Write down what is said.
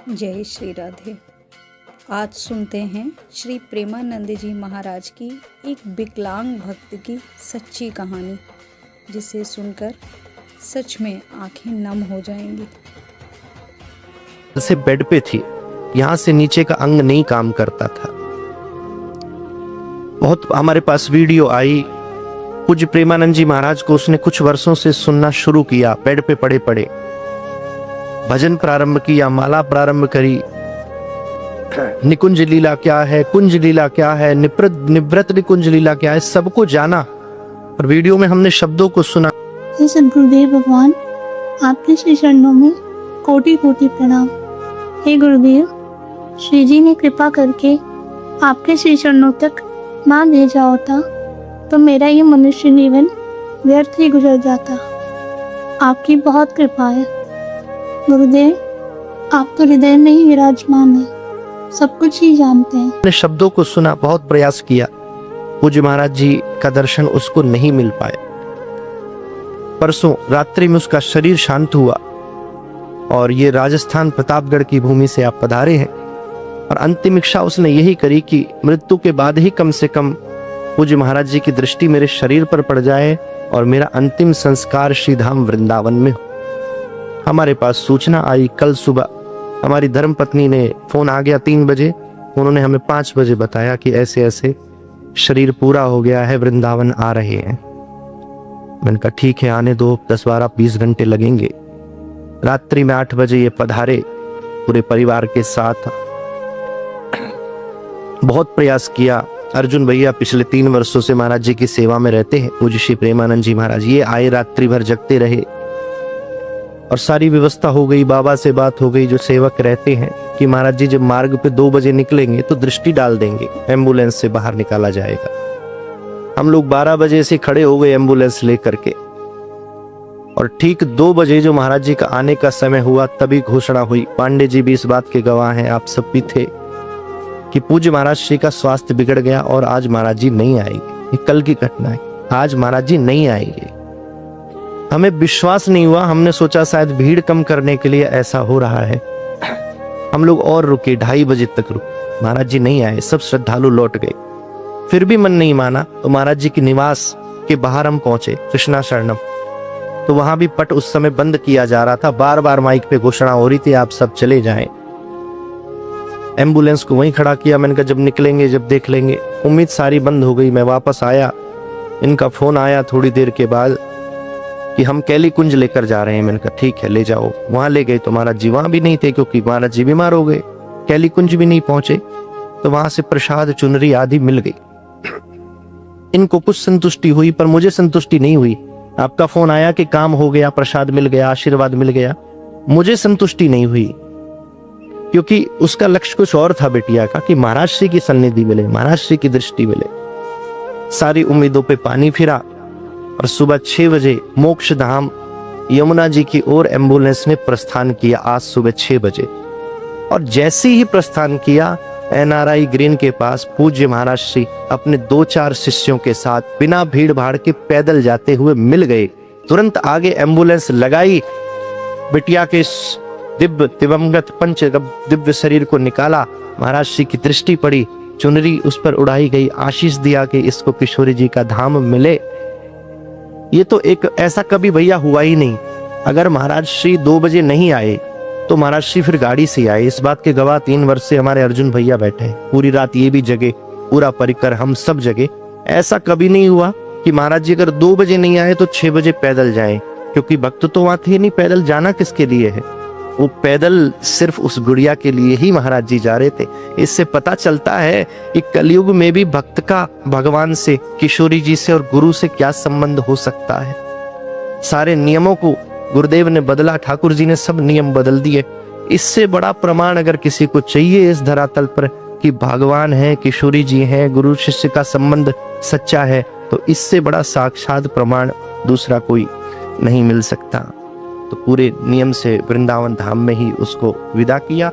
जय श्री राधे। आज सुनते हैं श्री प्रेमानंद जी महाराज की एक विकलांग भक्त की सच्ची कहानी, जिसे सुनकर सच में आंखें नम हो जाएंगी। से बेड पे थी, यहाँ से नीचे का अंग नहीं काम करता था। बहुत हमारे पास वीडियो आई, पूज्य प्रेमानंद जी महाराज को उसने कुछ वर्षों से सुनना शुरू किया। बेड पे पड़े पड़े भजन प्रारंभ किया, माला प्रारंभ करी, निकुंज लीला क्या है, कुंज लीला क्या है, निवृत्त निकुंज लीला क्या है, सबको जाना। और वीडियो में हमने शब्दों को सुना। गुरुदेव भगवान, आपके श्री चरणों में कोटि कोटि प्रणाम। हे गुरुदेव, श्री जी ने कृपा करके आपके श्री चरणों तक ना भेजा होता तो मेरा ये मनुष्य जीवन व्यर्थ ही गुजर जाता। आपकी बहुत कृपा है गुरुदेव, आप तो हृदय में ही विराजमान है, सब कुछ ही जानते हैं। अपने शब्दों को सुना, बहुत प्रयास किया, पूज्य महाराज जी का दर्शन उसको नहीं मिल पाए। परसों रात्रि में उसका शरीर शांत हुआ और ये राजस्थान प्रतापगढ़ की भूमि से आप पधारे हैं। और अंतिम इच्छा उसने यही करी कि मृत्यु के बाद ही कम से कम पूज्य महाराज जी की दृष्टि मेरे शरीर पर पड़ जाए और मेरा अंतिम संस्कार श्री धाम वृंदावन में हो। हमारे पास सूचना आई कल सुबह, हमारी धर्मपत्नी ने फोन आ गया 3 बजे, उन्होंने हमें 5 बजे बताया कि ऐसे ऐसे शरीर पूरा हो गया है, वृंदावन आ रहे हैं। मैंने कहा ठीक है, आने दो, 10, 12, 20 घंटे लगेंगे। रात्रि में 8 बजे ये पधारे पूरे परिवार के साथ। बहुत प्रयास किया। अर्जुन भैया पिछले 3 वर्षों से महाराज जी की सेवा में रहते हैं, पूज्य श्री प्रेमानंद जी महाराज। ये आए, रात्रि भर जगते रहे और सारी व्यवस्था हो गई। बाबा से बात हो गई, जो सेवक रहते हैं, कि महाराज जी जब मार्ग पे 2 बजे निकलेंगे तो दृष्टि डाल देंगे, एम्बुलेंस से बाहर निकाला जाएगा। हम लोग 12 बजे से खड़े हो गए एम्बुलेंस लेकर के, और ठीक 2 बजे जो महाराज जी का आने का समय हुआ तभी घोषणा हुई। पांडे जी भी इस बात के गवाह हैं, आप सब भी थे, कि पूज्य महाराज जी का स्वास्थ्य बिगड़ गया और आज महाराज जी नहीं आएंगे। ये कल की घटना है, आज महाराज जी नहीं आएंगे। हमें विश्वास नहीं हुआ, हमने सोचा शायद भीड़ कम करने के लिए ऐसा हो रहा है। हम लोग और रुके, 2:30 बजे तक रुके, महाराज जी नहीं आए। सब श्रद्धालु लौट गए, फिर भी मन नहीं माना। तो महाराज जी के निवास के बाहर हम पहुंचे, कृष्णा शरणम। तो वहां भी पट उस समय बंद किया जा रहा था, बार बार माइक पे घोषणा हो रही थी, आप सब चले जाएं। एम्बुलेंस को वहीं खड़ा किया। मैंने कहा जब निकलेंगे जब देख लेंगे। उम्मीद सारी बंद हो गई। मैं वापस आया, इनका फोन आया थोड़ी देर के बाद कि हम कैली कुंज लेकर जा रहे हैं। मैंने कहा ठीक है, ले जाओ। वहां ले गए तो महाराज जी वहां भी नहीं थे, क्योंकि महाराज जी बीमार हो गए। कैली कुंज भी नहीं पहुंचे, तो वहां से प्रसाद चुनरी आदि मिल गई। इनको कुछ संतुष्टि हुई, पर मुझे संतुष्टि नहीं हुई। आपका फोन आया कि काम हो गया, प्रसाद मिल गया, आशीर्वाद मिल गया, मुझे संतुष्टि नहीं हुई, क्योंकि उसका लक्ष्य कुछ और था बेटिया का, कि महाराज श्री की सन्निधि मिले, महाराज श्री की दृष्टि मिले। सारी उम्मीदों पे पानी फिरा और सुबह 6 बजे मोक्ष धाम यमुना जी की ओर एम्बुलेंस ने प्रस्थान किया, आज सुबह 6 बजे। और जैसे ही प्रस्थान किया, NRI ग्रीन के पास पूज्य महाराज श्री अपने 2-4 शिष्यों के साथ बिना भीड़ भाड़ के पैदल जाते हुए मिल गए। तुरंत आगे एम्बुलेंस लगाई, बिटिया के दिव्य दिवंगत पंच दिव्य शरीर को निकाला, महाराज श्री की दृष्टि पड़ी, चुनरी उस पर उड़ाई गई, आशीष दिया कि इसको किशोरी जी का धाम मिले। ये तो एक ऐसा कभी भैया हुआ ही नहीं। अगर महाराज श्री 2 बजे नहीं आए तो महाराज श्री फिर गाड़ी से आए। इस बात के गवाह 3 वर्ष से हमारे अर्जुन भैया बैठे हैं। पूरी रात ये भी जगे, पूरा परिकर हम सब जगे। ऐसा कभी नहीं हुआ कि महाराज जी अगर 2 बजे नहीं आए तो 6 बजे पैदल जाएं, क्योंकि भक्त तो वहां थे नहीं। पैदल जाना किसके लिए है? वो पैदल सिर्फ उस गुड़िया के लिए ही महाराज जी जा रहे थे। इससे पता चलता है कि कलयुग में भी भक्त का भगवान से, किशोरी जी से और गुरु से क्या संबंध हो सकता है। सारे नियमों को गुरुदेव ने बदला, ठाकुर जी ने सब नियम बदल दिए। इससे बड़ा प्रमाण अगर किसी को चाहिए इस धरातल पर कि भगवान है, किशोरी जी हैं, गुरु शिष्य का संबंध सच्चा है, तो इससे बड़ा साक्षात प्रमाण दूसरा कोई नहीं मिल सकता। तो पूरे नियम से वृंदावन धाम में ही उसको विदा किया।